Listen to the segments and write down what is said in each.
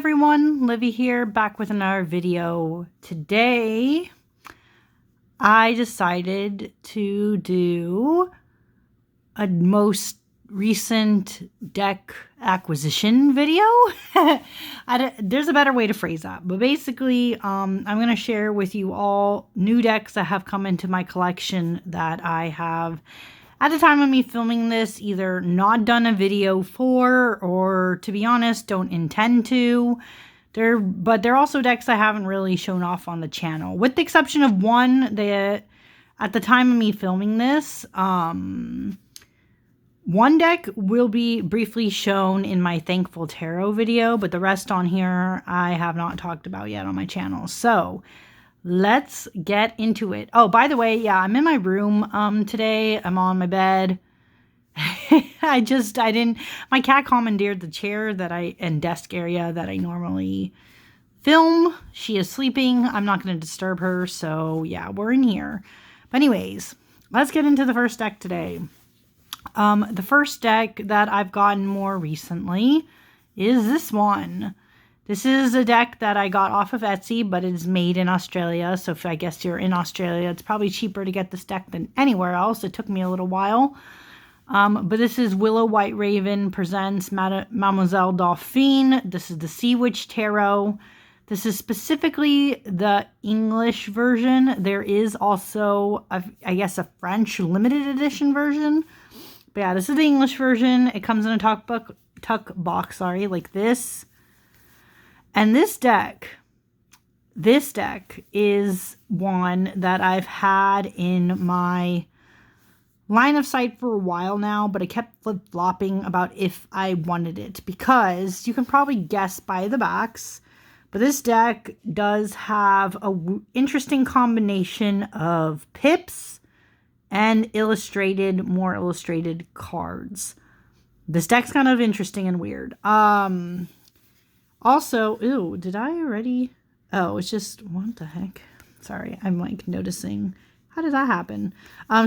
everyone, Livy here, back with another video. Today, I decided to do a most recent deck acquisition video. There's a better way to phrase that, but basically, I'm going to share with you all new decks that have come into my collection that I have, at the time of me filming this, either not done a video for, or to be honest, don't intend to. But they're also decks I haven't really shown off on the channel, with the exception of one that, at the time of me filming this, one deck will be briefly shown in my Thankful Tarot video, but the rest on here I have not talked about yet on my channel. So let's get into it. Oh, by the way, yeah, I'm in my room today. I'm on my bed. I didn't, my cat commandeered the chair and desk area that I normally film. She is sleeping. I'm not going to disturb her. So yeah, we're in here. But anyways, let's get into the first deck today. The first deck that I've gotten more recently is this one. This is a deck that I got off of Etsy, but it is made in Australia. So if I guess you're in Australia, it's probably cheaper to get this deck than anywhere else. It took me a little while. But this is Willow White Raven presents Mademoiselle Doline. This is the Seawitch Tarot. This is specifically the English version. There is also, I guess, a French limited edition version. But yeah, this is the English version. It comes in a tuck box, like this. And this deck is one that I've had in my line of sight for a while now, but I kept flip-flopping about if I wanted it, because you can probably guess by the backs, but this deck does have a interesting combination of pips and more illustrated cards. This deck's kind of interesting and weird. Also, ooh, did I already? Oh, it's just, what the heck? Sorry, I'm like noticing. How did that happen?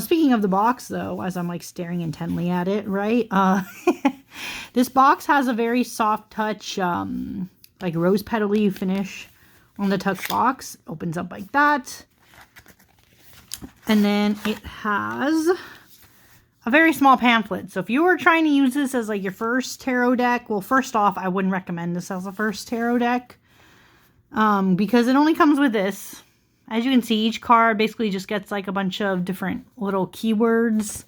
Speaking of the box, though, as I'm like staring intently at it, right? This box has a very soft touch, like rose petal-y finish on the tuck box. Opens up like that. And then it has a very small pamphlet. So if you were trying to use this as like your first tarot deck, well, first off, I wouldn't recommend this as a first tarot deck, because it only comes with this. As you can see, each card basically just gets like a bunch of different little keywords.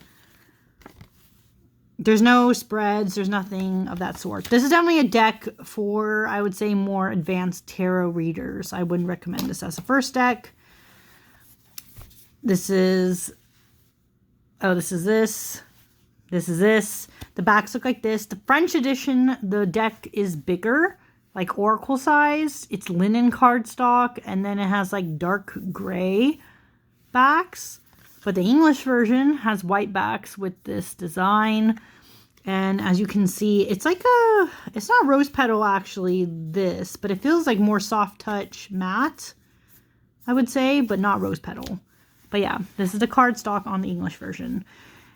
There's no spreads. There's nothing of that sort. This is definitely a deck for, I would say, more advanced tarot readers. I wouldn't recommend this as a first deck. This is this. The backs look like this. The French edition, the deck is bigger, like oracle size. It's linen cardstock, and then it has like dark gray backs. But the English version has white backs with this design. And as you can see, it's like it's not rose petal actually, this, but it feels like more soft touch matte, I would say, but not rose petal. But yeah, this is the cardstock on the English version.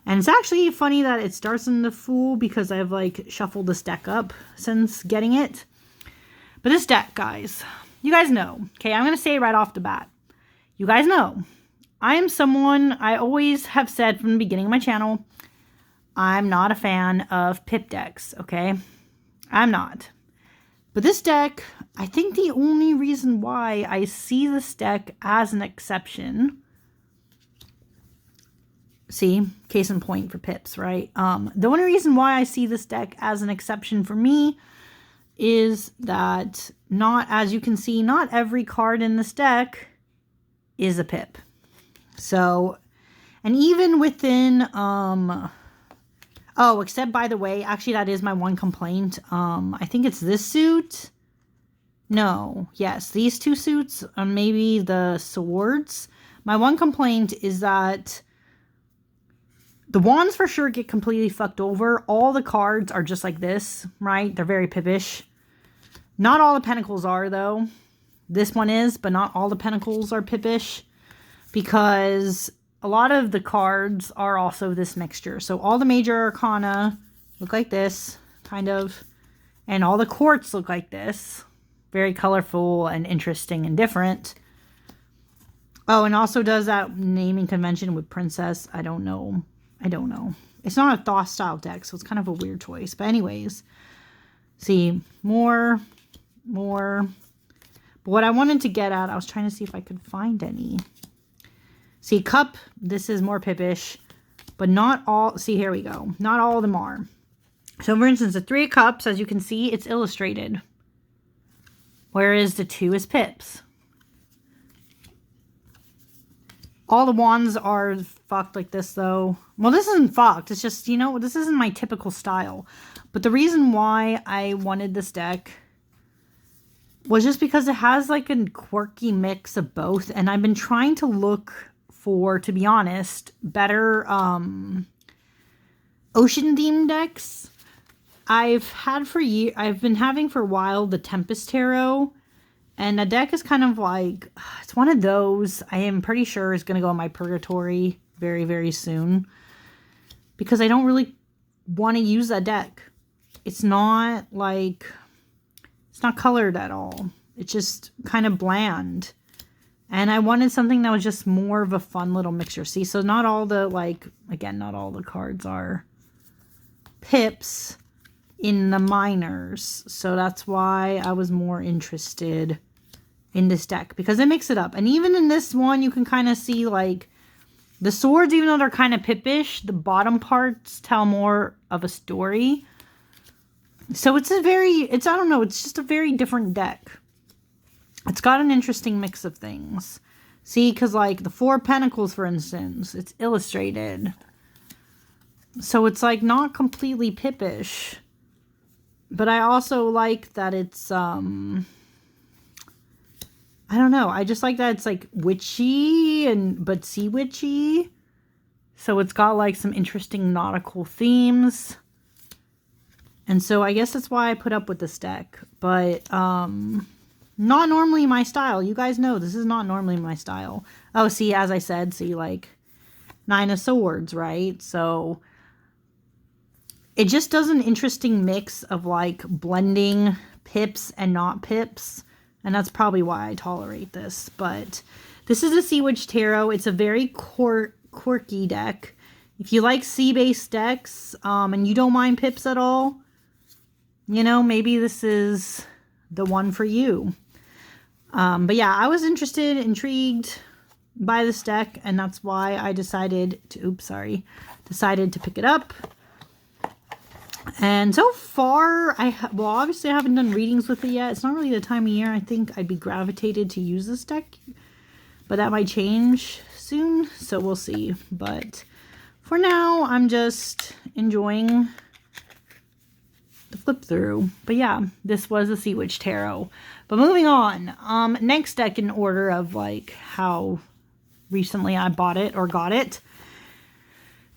And it's actually funny that it starts in the Fool, because I've like shuffled this deck up since getting it. But this deck, guys, you guys know. Okay, I'm going to say it right off the bat. You guys know, I am someone, I always have said from the beginning of my channel, I'm not a fan of pip decks, okay? I'm not. But this deck, I think the only reason why I see this deck as an exception, see, case in point for pips, right? The only reason why I see this deck as an exception for me is that as you can see, not every card in this deck is a pip. So, and even within, oh, except, by the way, actually that is my one complaint. I think it's this suit. No, yes, these two suits, maybe the swords. My one complaint is that the wands for sure get completely fucked over. All the cards are just like this, right? They're very pippish. Not all the pentacles are, though. This one is, but not all the pentacles are pippish, because a lot of the cards are also this mixture. So all the major arcana look like this, kind of, and all the courts look like this. Very colorful and interesting and different. Oh, and also does that naming convention with Princess. I don't know. It's not a Thoth style deck, so it's kind of a weird choice. But anyways, see, more. But what I wanted to get at, I was trying to see if I could find any. See, cup, this is more pippish, but not all. See, here we go. Not all of them are. So, for instance, the 3 of Cups, as you can see, it's illustrated. Whereas the 2 is pips. All the wands are fucked like this, though. Well, this isn't fucked. It's just, you know, this isn't my typical style. But the reason why I wanted this deck was just because it has, like, a quirky mix of both. And I've been trying to look for, to be honest, better ocean-themed decks. I've been having for a while the Tempest Tarot. And the deck is kind of like, it's one of those I am pretty sure is going to go in my purgatory very, very soon. Because I don't really want to use that deck. It's not like, it's not colored at all. It's just kind of bland. And I wanted something that was just more of a fun little mixture. See, so not all the, like, again, not all the cards are pips in the minors. So that's why I was more interested in this deck, because it makes it up. And even in this one, you can kind of see, like, the swords, even though they're kind of pippish, the bottom parts tell more of a story. So it's I don't know, it's just a very different deck. It's got an interesting mix of things. See, because, like, the 4 of Pentacles, for instance, it's illustrated. So it's, like, not completely pippish. But I also like that it's, I don't know. I just like that it's, like, witchy, but sea witchy. So it's got, like, some interesting nautical themes. And so I guess that's why I put up with this deck. But, not normally my style. You guys know this is not normally my style. Oh, see, as I said, see, like, 9 of Swords, right? So it just does an interesting mix of, like, blending pips and not pips. And that's probably why I tolerate this. But this is a Seawitch Tarot. It's a very quirky deck. If you like sea-based decks, and you don't mind pips at all, you know, maybe this is the one for you. But yeah, I was intrigued by this deck, and that's why I decided to pick it up. And so far, well, obviously I haven't done readings with it yet. It's not really the time of year I think I'd be gravitated to use this deck. But that might change soon, so we'll see. But for now, I'm just enjoying the flip through. But yeah, this was a Seawitch Tarot. But moving on, next deck in order of, like, how recently I bought it or got it.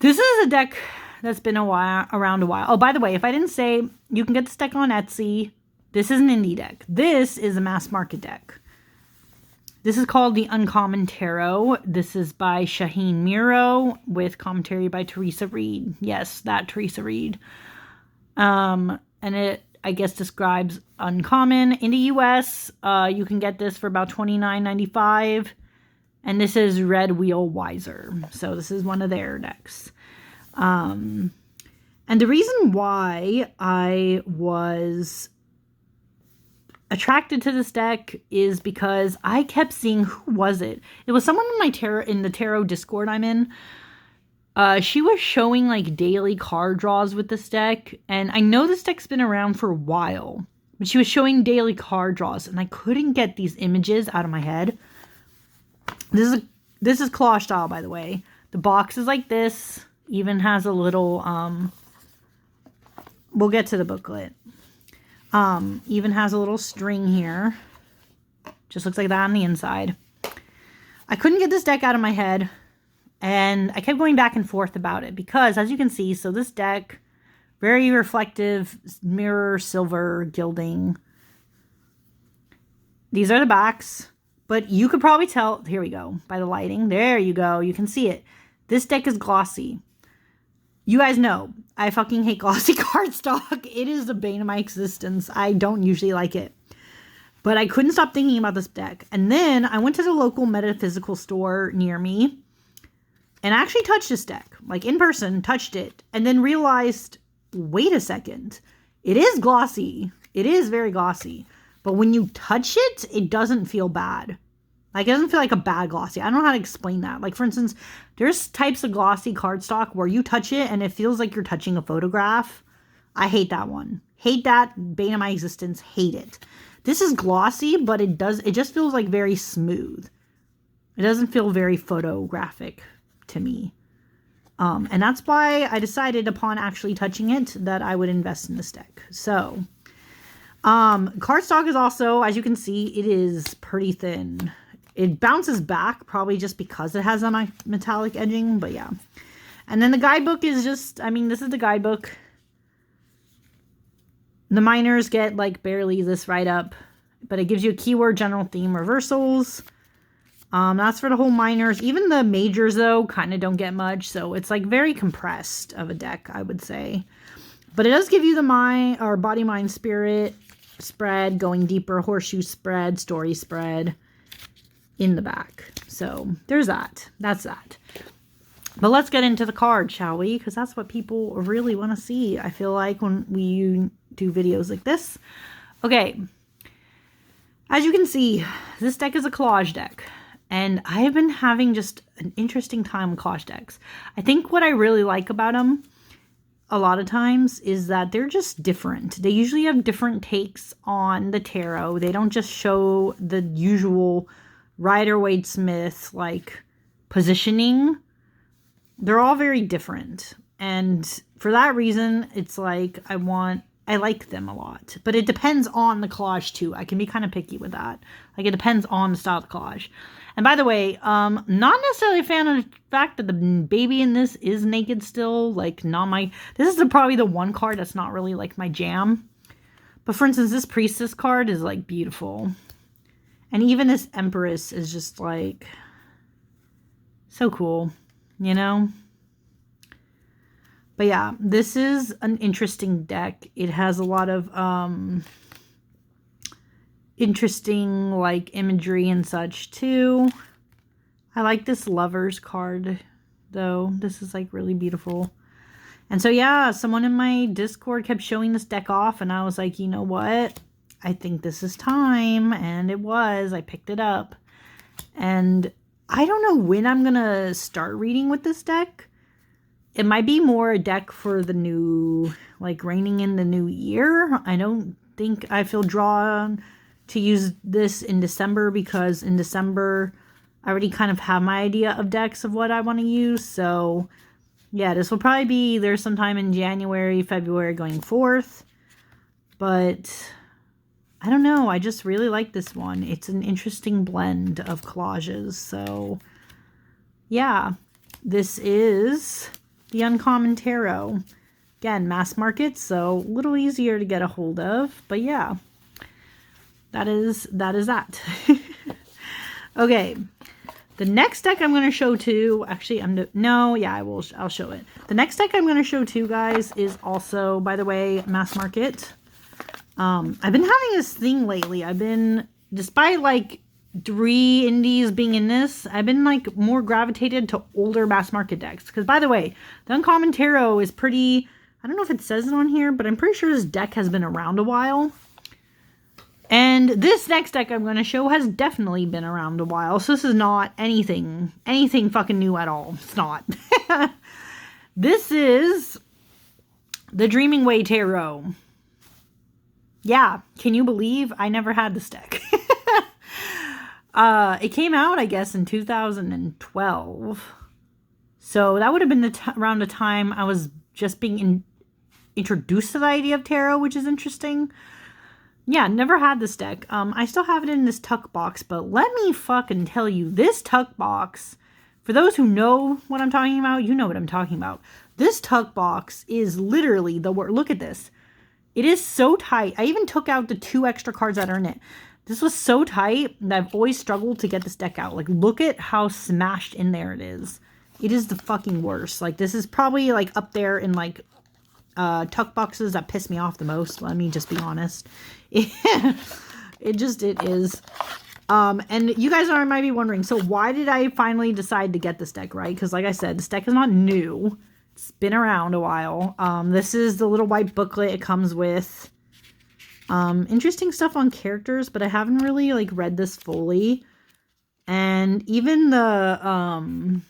This is a deck that's been around a while. Oh, by the way, if I didn't say, you can get this deck on Etsy. This is an indie deck. This is a mass market deck. This is called the Uncommon Tarot. This is by Shaheen Miro with commentary by Teresa Reed. Yes, that Teresa Reed. And it, I guess, describes uncommon. In the US, you can get this for about $29.95. And this is Red Wheel Wiser. So this is one of their decks. And the reason why I was attracted to this deck is because I kept seeing, who was it? It was someone in the tarot Discord I'm in. She was showing, like, daily card draws with this deck, and I know this deck's been around for a while, but she was showing daily card draws, and I couldn't get these images out of my head. This is claw style, by the way. The box is like this. Even has a little, we'll get to the booklet. Even has a little string here. Just looks like that on the inside. I couldn't get this deck out of my head. And I kept going back and forth about it. Because, as you can see, so this deck, very reflective, mirror, silver, gilding. These are the backs. But you could probably tell, here we go, by the lighting. There you go. You can see it. This deck is glossy. You guys know, I fucking hate glossy cardstock. It is the bane of my existence. I don't usually like it. But I couldn't stop thinking about this deck. And then I went to the local metaphysical store near me and I actually touched this deck, like in person, touched it, and then realized, wait a second, it is glossy. It is very glossy. But when you touch it, it doesn't feel bad. Like, it doesn't feel like a bad glossy. I don't know how to explain that. Like, for instance, there's types of glossy cardstock where you touch it and it feels like you're touching a photograph. I hate that one. Hate that. Bane of my existence. Hate it. This is glossy, but it just feels like very smooth. It doesn't feel very photographic to me. And that's why I decided upon actually touching it that I would invest in this deck. So, cardstock is also, as you can see, it is pretty thin. It bounces back probably just because it has a metallic edging, but yeah. And then the guidebook is just, I mean, this is the guidebook. The minors get like barely this right up, but it gives you a keyword, general theme, reversals. That's for the whole minors. Even the majors, though, kind of don't get much. So it's like very compressed of a deck, I would say. But it does give you the mind or body, mind, spirit spread, going deeper, horseshoe spread, story spread in the back. So there's that. That's that. But let's get into the card, shall we? Because that's what people really want to see, I feel like, when we do videos like this. Okay. As you can see, this deck is a collage deck. And I have been having just an interesting time with collage decks. I think what I really like about them a lot of times is that they're just different. They usually have different takes on the tarot. They don't just show the usual Rider-Waite-Smith like positioning. They're all very different. And for that reason, it's like I like them a lot. But it depends on the collage too. I can be kind of picky with that. Like, it depends on the style of the collage. And by the way, not necessarily a fan of the fact that the baby in this is naked still. Like, this is probably the one card that's not really like my jam. But for instance, this priestess card is like beautiful. And even this empress is just like so cool, you know? But yeah, this is an interesting deck. It has a lot of interesting like imagery and such too. I like this lovers card though. This is like really beautiful. And so yeah, someone in my Discord kept showing this deck off and I was like, you know what? I think this is time. And it was. I picked it up. And I don't know when I'm going to start reading with this deck. It might be more a deck for the new, like, reigning in the new year. I don't think I feel drawn to use this in December because in December I already kind of have my idea of decks of what I want to use. So yeah, this will probably be either sometime in January, February going forth. But I don't know. I just really like this one. It's an interesting blend of collages. So yeah, this is the Uncommon Tarot. Again, mass market, so a little easier to get a hold of. But yeah, that is that. Okay, the next deck I'm going to show too. Actually, I'll show it. The next deck I'm going to show too, guys, is also, by the way, mass market. I've been having this thing lately. Despite like 3 indies being in this, I've been like more gravitated to older mass market decks. Because by the way, the Uncommon Tarot is pretty, I don't know if it says it on here, but I'm pretty sure this deck has been around a while. And this next deck I'm going to show has definitely been around a while. So this is not anything fucking new at all. It's not. This is the Dreaming Way Tarot. Yeah, can you believe I never had this deck? It came out, I guess, in 2012. So that would have been around the time I was just being introduced to the idea of tarot, which is interesting. Yeah, never had this deck. I still have it in this tuck box, but let me fucking tell you, this tuck box, for those who know what I'm talking about, you know what I'm talking about. This tuck box is literally the word. Look at this. It is so tight. I even took out the 2 extra cards that are in it. This was so tight that I've always struggled to get this deck out. Like, look at how smashed in there it is. It is the fucking worst. Like, this is probably, like, up there in, like, tuck boxes that piss me off the most. Let me just be honest. It is. And you guys might be wondering, so why did I finally decide to get this deck, right? Because like I said, this deck is not new. It's been around a while. This is the little white booklet it comes with. Interesting stuff on characters, but I haven't really like read this fully. And even the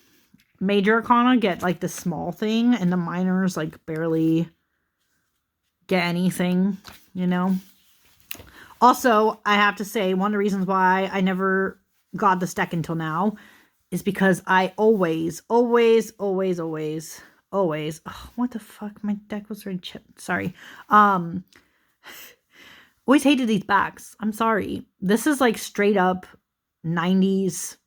major arcana get like the small thing, and the minors like barely get anything, you know. Also, I have to say, one of the reasons why I never got this deck until now is because I always, oh, what the fuck? My deck was very chipped. Sorry. Always hated these backs. I'm sorry. This is like straight up 90s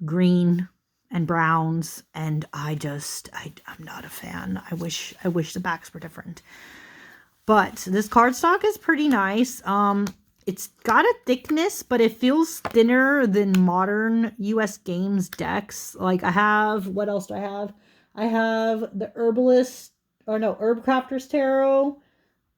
green and browns, and I'm not a fan. I wish the backs were different. But this cardstock is pretty nice. It's got a thickness, but it feels thinner than modern US Games decks. Like I have, what else do I have? I have the Herb Crafter's Tarot.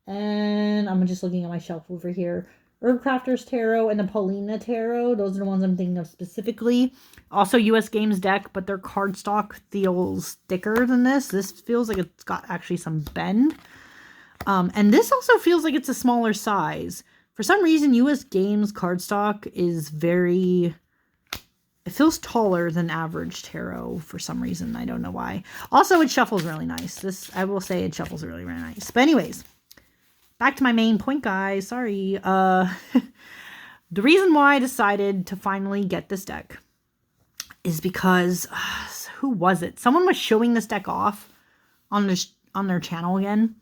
And I'm just looking at my shelf over here. Herb Crafter's Tarot and the Paulina Tarot. Those are the ones I'm thinking of specifically. Also US Games deck, but their cardstock feels thicker than this. This feels like it's got actually some bend. And this also feels like it's a smaller size. For some reason, US Games cardstock is it feels taller than average tarot for some reason. I don't know why. Also, it shuffles really nice. I will say it shuffles really, really nice. But anyways, back to my main point, guys. Sorry. The reason why I decided to finally get this deck is because, who was it? Someone was showing this deck off on their channel again.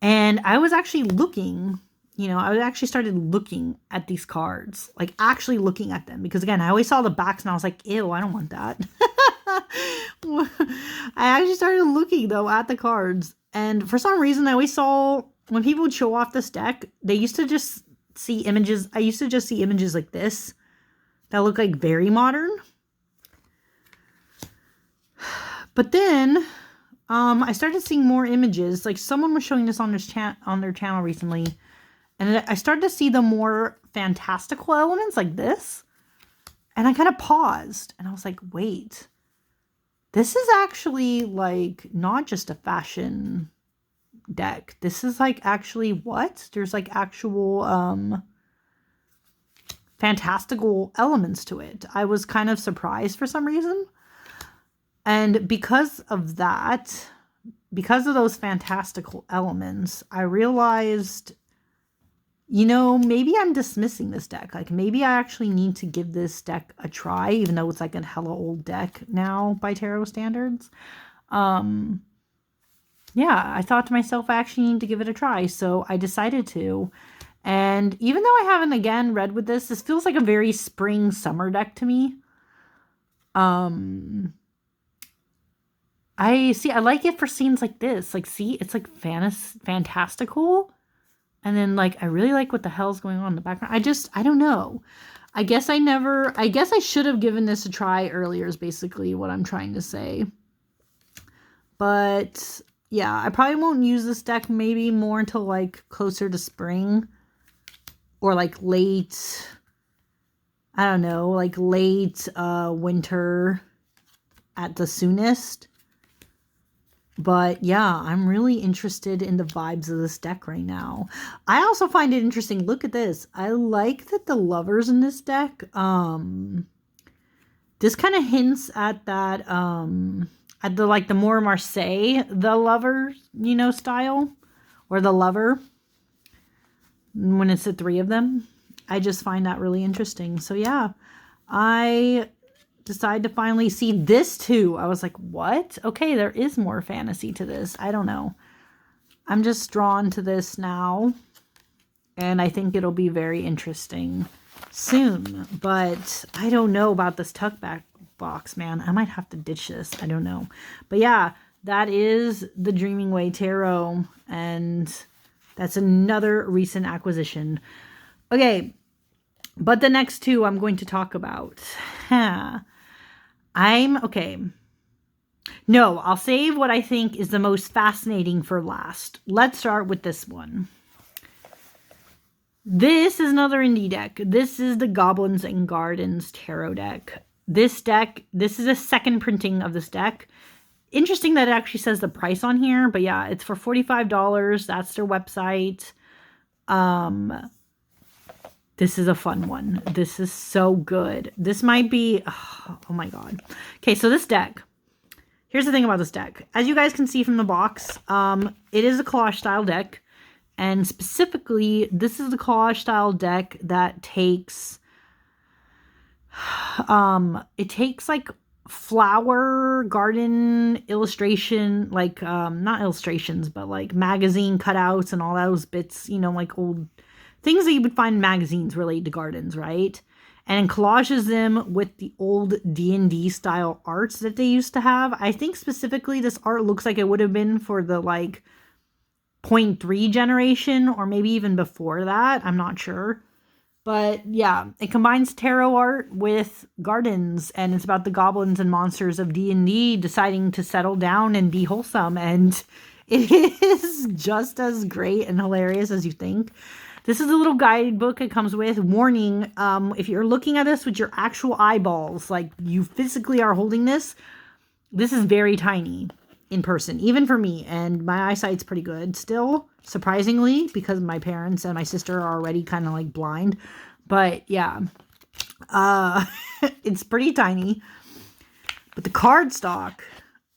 And I was actually looking, I actually started looking at these cards, like actually looking at them. Because again, I always saw the backs and I was like, ew, I don't want that. I actually started looking though at the cards. And for some reason, I always saw when people would show off this deck, they used to just see images. I used to just see images like this that look like very modern. But then I started seeing more images. Like someone was showing this on their channel recently, and I started to see the more fantastical elements like this, and I kind of paused and I was like, wait, this is actually like not just a fashion deck. This is like actually what? There's like actual fantastical elements to it. I was kind of surprised for some reason. And because of that, because of those fantastical elements, I realized, maybe I'm dismissing this deck. Like maybe I actually need to give this deck a try, even though it's like a hella old deck now by tarot standards. Yeah, I thought to myself, I actually need to give it a try. So I decided to. And even though I haven't, again, read with this feels like a very spring summer deck to me. I like it for scenes like this. Like, see, it's like fantastical. And then like, I really like what the hell's going on in the background. I don't know. I guess I should have given this a try earlier is basically what I'm trying to say. But yeah, I probably won't use this deck maybe more until like closer to spring or like late, I don't know, like late winter at the soonest. But yeah, I'm really interested in the vibes of this deck right now. I also find it interesting. Look at this. I like that the lovers in this deck, this kind of hints at that, at the more Marseille, the lover, style, or the lover, when it's the three of them. I just find that really interesting. So yeah, I decide to finally see this too. I was like, what? Okay, there is more fantasy to this. I don't know. I'm just drawn to this now. And I think it'll be very interesting soon. But I don't know about this tuck back box, man. I might have to ditch this. I don't know. But yeah, that is the Dreaming Way Tarot. And that's another recent acquisition. Okay. But the next two I'm going to talk about. Okay. No, I'll save what I think is the most fascinating for last. Let's start with this one. This is another indie deck. This is the Goblins and Gardens tarot deck. This is a second printing of this deck. Interesting that it actually says the price on here, but yeah, it's for $45. That's their website. This is a fun one. This is so good. This might be, oh my God. Okay, so this deck, here's the thing about this deck. As you guys can see from the box, it is a collage style deck. And specifically, this is the collage style deck that takes, it takes like flower garden illustration, like, not illustrations, but like magazine cutouts and all those bits, you know, like old things that you would find in magazines related to gardens, right? And collages them with the old D&D style arts that they used to have. I think specifically this art looks like it would have been for the like 0.3 generation or maybe even before that. I'm not sure. But yeah, it combines tarot art with gardens, and it's about the goblins and monsters of D&D deciding to settle down and be wholesome. And it is just as great and hilarious as you think. This is a little guidebook it comes with. Warning, if you're looking at this with your actual eyeballs, like you physically are holding this, this is very tiny in person, even for me. And my eyesight's pretty good still, surprisingly, because my parents and my sister are already kind of like blind. But yeah, it's pretty tiny. But the cardstock,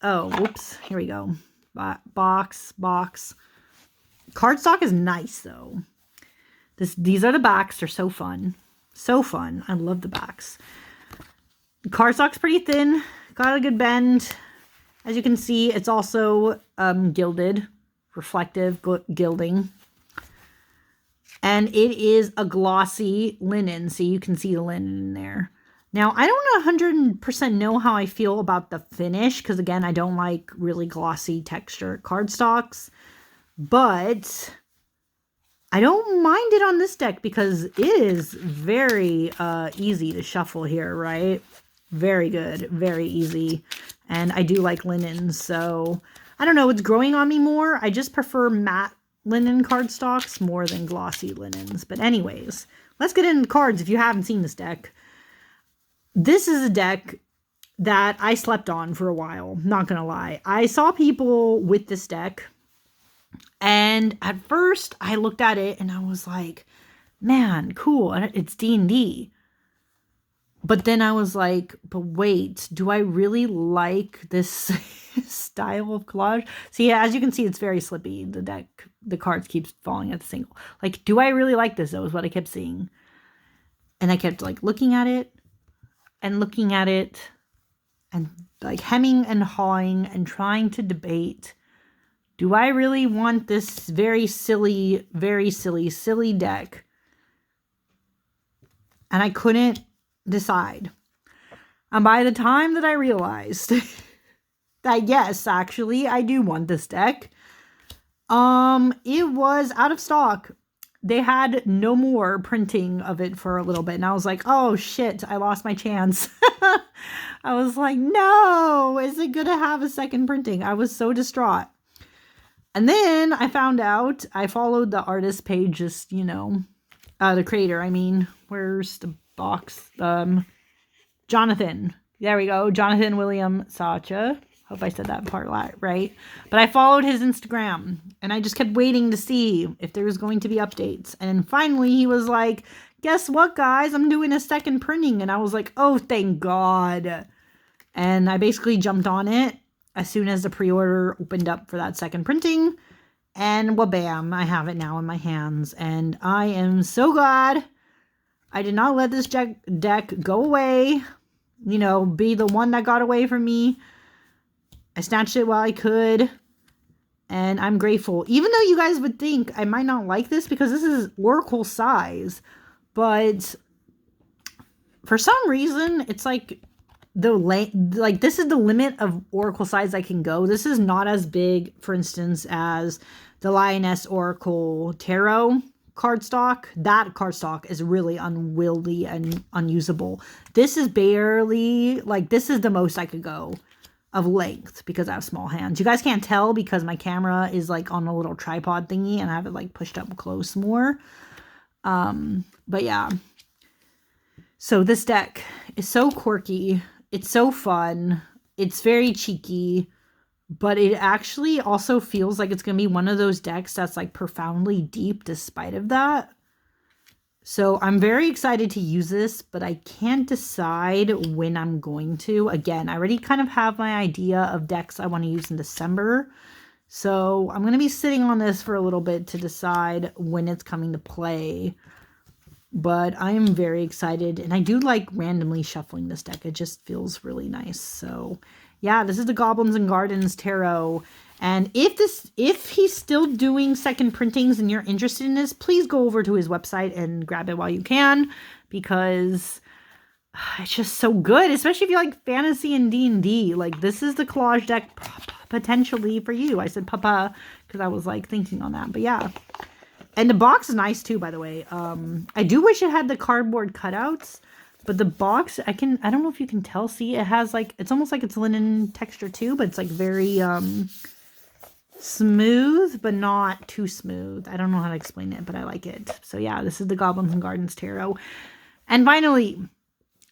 oh, whoops, here we go. Box. Cardstock is nice though. These are the backs. They're so fun. So fun. I love the backs. The cardstock's pretty thin. Got a good bend. As you can see, it's also gilded. Reflective gilding. And it is a glossy linen. So you can see the linen in there. Now, I don't 100% know how I feel about the finish. Because again, I don't like really glossy texture cardstocks. But I don't mind it on this deck because it is very easy to shuffle here, right? Very good. Very easy. And I do like linens, so I don't know. It's growing on me more. I just prefer matte linen cardstocks more than glossy linens. But anyways, let's get into cards if you haven't seen this deck. This is a deck that I slept on for a while, not going to lie. I saw people with this deck. And at first I looked at it and I was like, man, cool. It's D&D. But then I was like, but wait, do I really like this style of collage? See, as you can see, it's very slippy. The cards keeps falling at the single. Like, do I really like this though, is what I kept seeing. And I kept like looking at it and like hemming and hawing and trying to debate. Do I really want this very silly deck? And I couldn't decide. And by the time that I realized that yes, actually, I do want this deck, it was out of stock. They had no more printing of it for a little bit. And I was like, oh shit, I lost my chance. I was like, no, is it gonna have a second printing? I was so distraught. And then I found out, I followed the artist page, just, you know, the creator, I mean, where's the box? Jonathan. There we go. Jonathan William Sacha. Hope I said that part right. But I followed his Instagram and I just kept waiting to see if there was going to be updates. And finally he was like, guess what, guys? I'm doing a second printing. And I was like, oh, thank God. And I basically jumped on it as soon as the pre-order opened up for that second printing. And bam, I have it now in my hands. And I am so glad I did not let this deck go away. You know, be the one that got away from me. I snatched it while I could. And I'm grateful. Even though you guys would think I might not like this because this is Oracle size. But for some reason, it's like this is the limit of Oracle size I can go. This is not as big, for instance, as the Lioness Oracle Tarot cardstock. That cardstock is really unwieldy and unusable. This is barely, like, this is the most I could go of length because I have small hands. You guys can't tell because my camera is like on a little tripod thingy and I have it like pushed up close more. But yeah. So this deck is so quirky. It's so fun. It's very cheeky. But it actually also feels like it's going to be one of those decks that's like profoundly deep despite of that. So I'm very excited to use this, but I can't decide when I'm going to. Again, I already kind of have my idea of decks I want to use in December. So I'm going to be sitting on this for a little bit to decide when it's coming to play. But I am very excited, and I do like randomly shuffling this deck. It just feels really nice. So yeah, this is the Goblins and Gardens Tarot. And if he's still doing second printings and you're interested in this, please go over to his website and grab it while you can, because it's just so good, especially if you like fantasy and D&D. Like, this is the collage deck potentially for you. I said papa because I was like thinking on that, but yeah. And the box is nice too, by the way. I do wish it had the cardboard cutouts, but the box, I don't know if you can tell, see, it has like, it's almost like it's linen texture too, but it's like very smooth, but not too smooth. I don't know how to explain it, but I like it. So yeah, this is the Goblins and Gardens Tarot. And finally,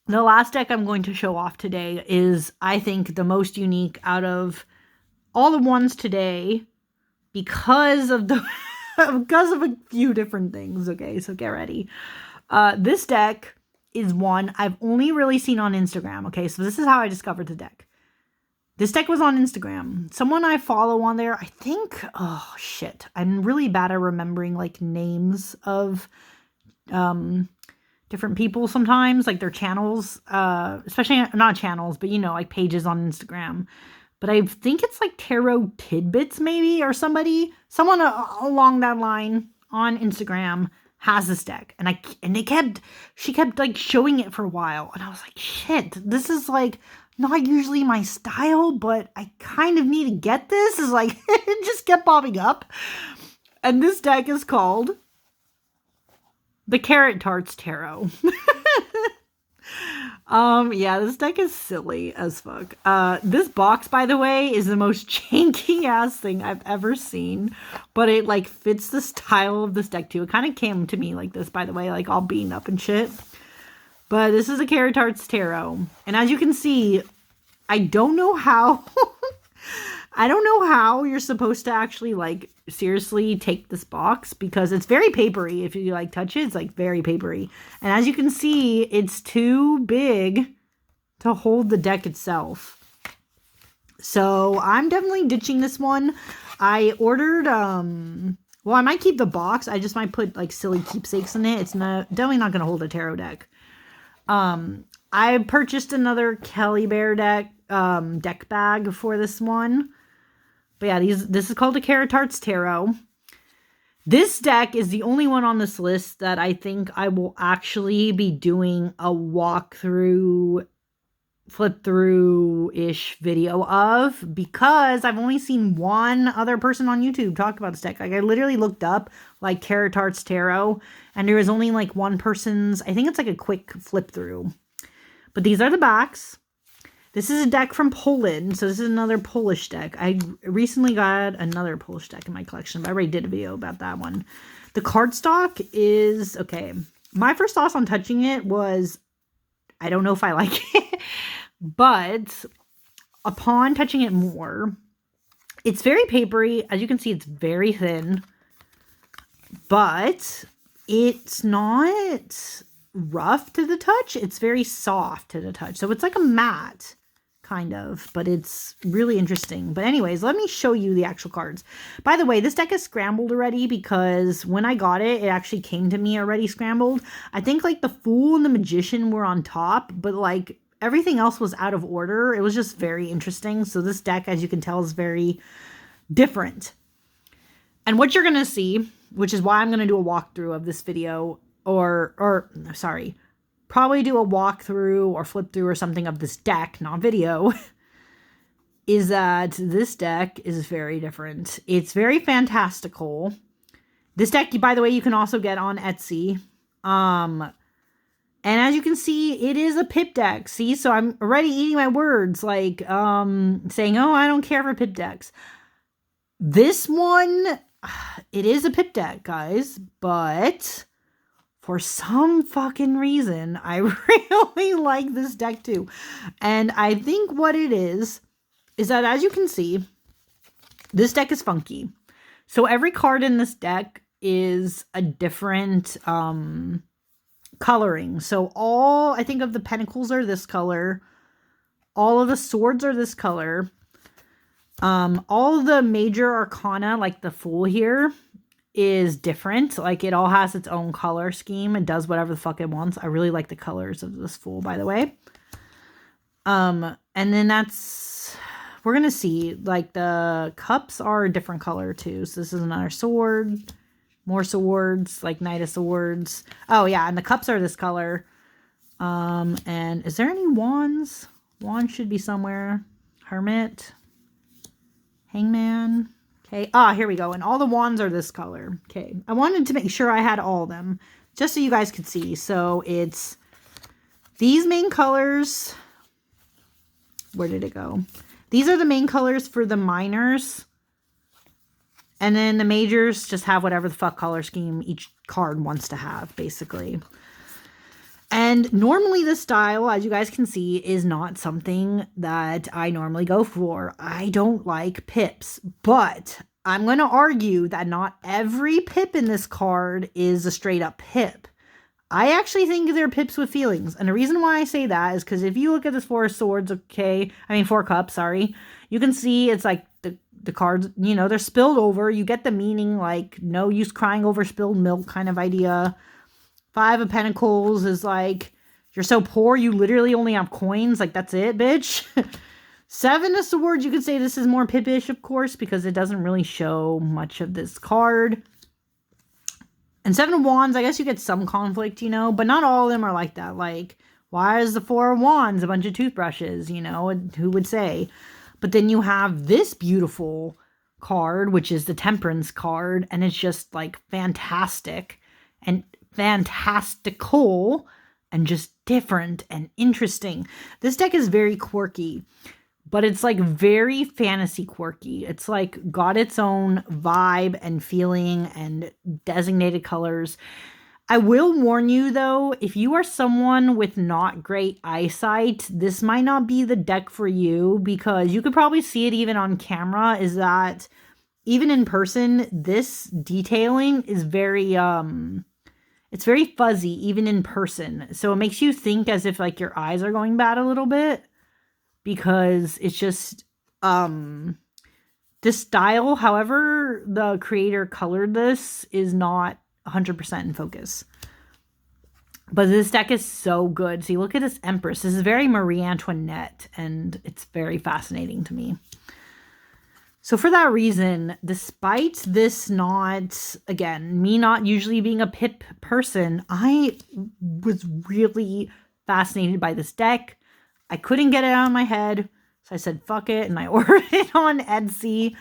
the last deck I'm going to show off today is, I think, the most unique out of all the ones today because of the... because of a few different things. Okay, so get ready. This deck is one I've only really seen on Instagram. Okay, so this is how I discovered the deck. This deck was on Instagram. Someone I follow on there, I think, oh shit, I'm really bad at remembering like names of different people sometimes, like their channels, especially not channels, but you know, like pages on Instagram. But I think it's like Tarot Tidbits maybe, or someone along that line on Instagram has this deck. And she kept like showing it for a while. And I was like, shit, this is like not usually my style, but I kind of need to get this. Is like, it just kept popping up. And this deck is called the Carat Tarts Tarot. Yeah, this deck is silly as fuck. This box, by the way, is the most janky ass thing I've ever seen, but it like fits the style of this deck too. It kind of came to me like this, by the way, like all beaten up and shit. But this is a Carat Tarts Tarot, and as you can see, I don't know how I don't know how you're supposed to actually like seriously take this box, because it's very papery. If you like touch it, it's like very papery. And as you can see, it's too big to hold the deck itself. So I'm definitely ditching this one. I ordered, well, I might keep the box. I just might put like silly keepsakes in it. It's definitely not going to hold a tarot deck. I purchased another Kelly Bear deck bag for this one. But yeah, this is called the Carat Tarts Tarot. This deck is the only one on this list that I think I will actually be doing a walkthrough, flip through-ish video of, because I've only seen one other person on YouTube talk about this deck. Like, I literally looked up like Carat Tarts Tarot, and there was only like one person's, I think it's like a quick flip through. But these are the backs. This is a deck from Poland, so this is another Polish deck. I recently got another Polish deck in my collection, but I already did a video about that one. The cardstock is, okay, my first thoughts on touching it was, I don't know if I like it, but upon touching it more, it's very papery. As you can see, it's very thin, but it's not rough to the touch. It's very soft to the touch. So it's like a matte, kind of, but it's really interesting. But anyways, let me show you the actual cards. By the way, this deck is scrambled already, because when I got it, it actually came to me already scrambled. I think like the Fool and the Magician were on top, but like everything else was out of order. It was just very interesting. So this deck, as you can tell, is very different. And what you're going to see, which is why I'm going to do a walkthrough of this video, or sorry, probably do a walkthrough or flip through or something of this deck, not video, is that this deck is very different. It's very fantastical. This deck, by the way, you can also get on Etsy. And as you can see, it is a pip deck. See, so I'm already eating my words, like saying, oh, I don't care for pip decks. This one, it is a pip deck, guys, but for some fucking reason, I really like this deck too. And I think what it is that, as you can see, this deck is funky. So every card in this deck is a different coloring. So all, I think, of the pentacles are this color. All of the swords are this color. All the major arcana, like the Fool here, is different. Like, it all has its own color scheme. It does whatever the fuck it wants. I really like the colors of this Fool, by the way. And then that's, we're gonna see, like, the cups are a different color too. So this is another sword, more swords, like Knight of Swords. Oh yeah, and the cups are this color. And is there any wands? Wand should be somewhere. Hermit, Hangman. Okay. Ah, here we go. And all the wands are this color. Okay. I wanted to make sure I had all of them just so you guys could see. So it's these main colors. Where did it go? These are the main colors for the minors. And then the majors just have whatever the fuck color scheme each card wants to have, basically. And normally this style, as you guys can see, is not something that I normally go for. I don't like pips, but I'm going to argue that not every pip in this card is a straight up pip. I actually think they're pips with feelings. And the reason why I say that is because if you look at this Four of Swords, Four Cups, sorry, you can see it's like the cards, you know, they're spilled over. You get the meaning, like, no use crying over spilled milk kind of idea. Five of Pentacles is like, you're so poor, you literally only have coins. Like, that's it, bitch. Seven of Swords, you could say this is more pippish, of course, because it doesn't really show much of this card. And Seven of Wands, I guess you get some conflict, you know, but not all of them are like that. Like, why is the Four of Wands a bunch of toothbrushes, you know, who would say? But then you have this beautiful card, which is the Temperance card, and it's just, like, fantastic and fantastical and just different and interesting. This deck is very quirky, but it's like very fantasy quirky. It's like got its own vibe and feeling and designated colors. I will warn you though, if you are someone with not great eyesight, this might not be the deck for you, because you could probably see it even on camera, is that even in person, this detailing is very, it's very fuzzy, even in person. So it makes you think as if, like, your eyes are going bad a little bit, because it's just, this style, however the creator colored this, is not 100% in focus. But this deck is so good. See, look at this Empress. This is very Marie Antoinette, and it's very fascinating to me. So for that reason, despite this not, again, me not usually being a pip person, I was really fascinated by this deck. I couldn't get it out of my head, so I said, fuck it, and I ordered it on Etsy.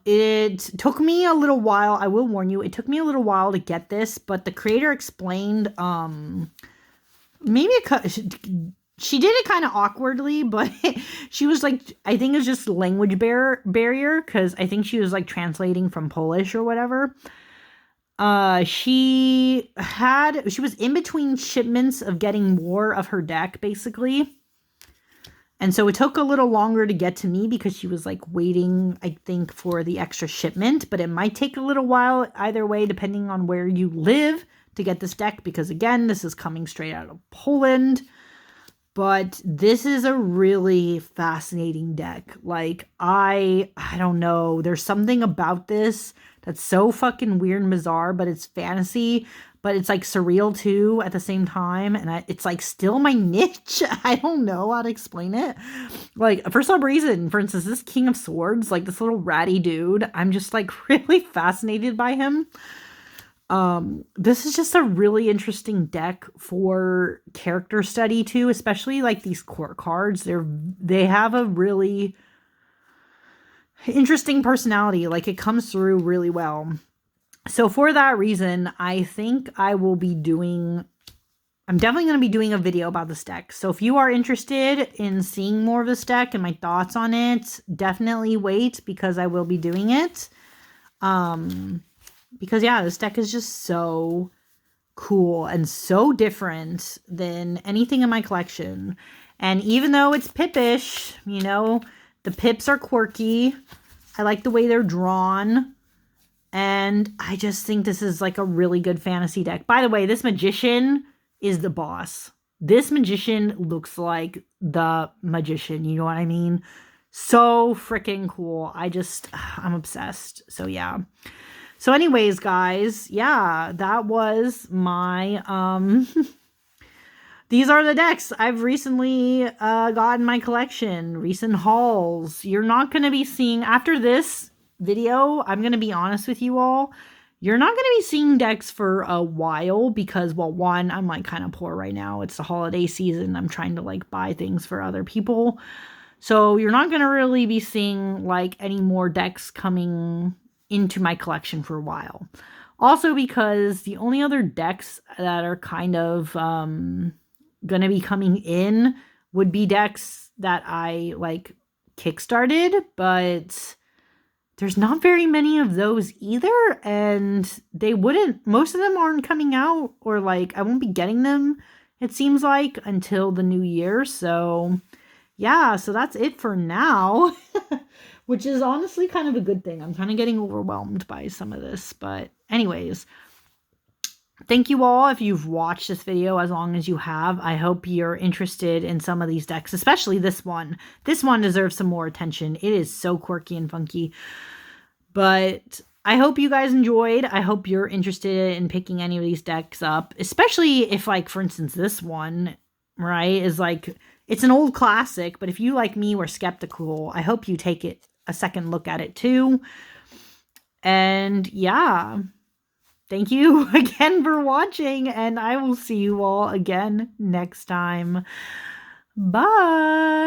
It took me a little while, I will warn you, it took me a little while to get this, but the creator explained, she did it kind of awkwardly, but she was like, I think it's just language barrier, because I think she was like translating from Polish or whatever. She was in between shipments of getting more of her deck, basically. And so it took a little longer to get to me because she was like waiting, I think, for the extra shipment, but it might take a little while either way, depending on where you live, to get this deck, because again, this is coming straight out of Poland. But this is a really fascinating deck. Like, I don't know. There's something about this that's so fucking weird and bizarre, but it's fantasy, but it's like surreal too at the same time. And it's like still my niche. I don't know how to explain it. Like, for some reason, for instance, this King of Swords, like this little ratty dude, I'm just like really fascinated by him. This is just a really interesting deck for character study too, especially like these court cards. They have a really interesting personality. Like, it comes through really well. So for that reason, I think I'm definitely going to be doing a video about this deck. So if you are interested in seeing more of this deck and my thoughts on it, definitely wait, because I will be doing it. Because yeah, this deck is just so cool and so different than anything in my collection. And even though it's pippish, you know, the pips are quirky. I like the way they're drawn. And I just think this is like a really good fantasy deck. By the way, this magician is the boss. This magician looks like the magician. You know what I mean? So freaking cool. I'm obsessed. So yeah. So anyways, guys, yeah, that was my, these are the decks I've recently got in my collection, recent hauls. You're not going to be seeing, after this video, I'm going to be honest with you all, you're not going to be seeing decks for a while because, well, one, I'm like kind of poor right now. It's the holiday season. I'm trying to like buy things for other people. So you're not going to really be seeing like any more decks coming into my collection for a while. Also because the only other decks that are kind of gonna be coming in would be decks that I like kickstarted, but there's not very many of those either, and most of them aren't coming out, or like I won't be getting them, it seems like, until the new year. So yeah, so that's it for now. Which is honestly kind of a good thing. I'm kind of getting overwhelmed by some of this. But anyways, thank you all if you've watched this video as long as you have. I hope you're interested in some of these decks, especially this one. This one deserves some more attention. It is so quirky and funky. But I hope you guys enjoyed. I hope you're interested in picking any of these decks up, especially if, like, for instance, this one, right, is like, it's an old classic, but if you, like me, were skeptical, I hope you take a second look at it too. And yeah, thank you again for watching, and I will see you all again next time. Bye.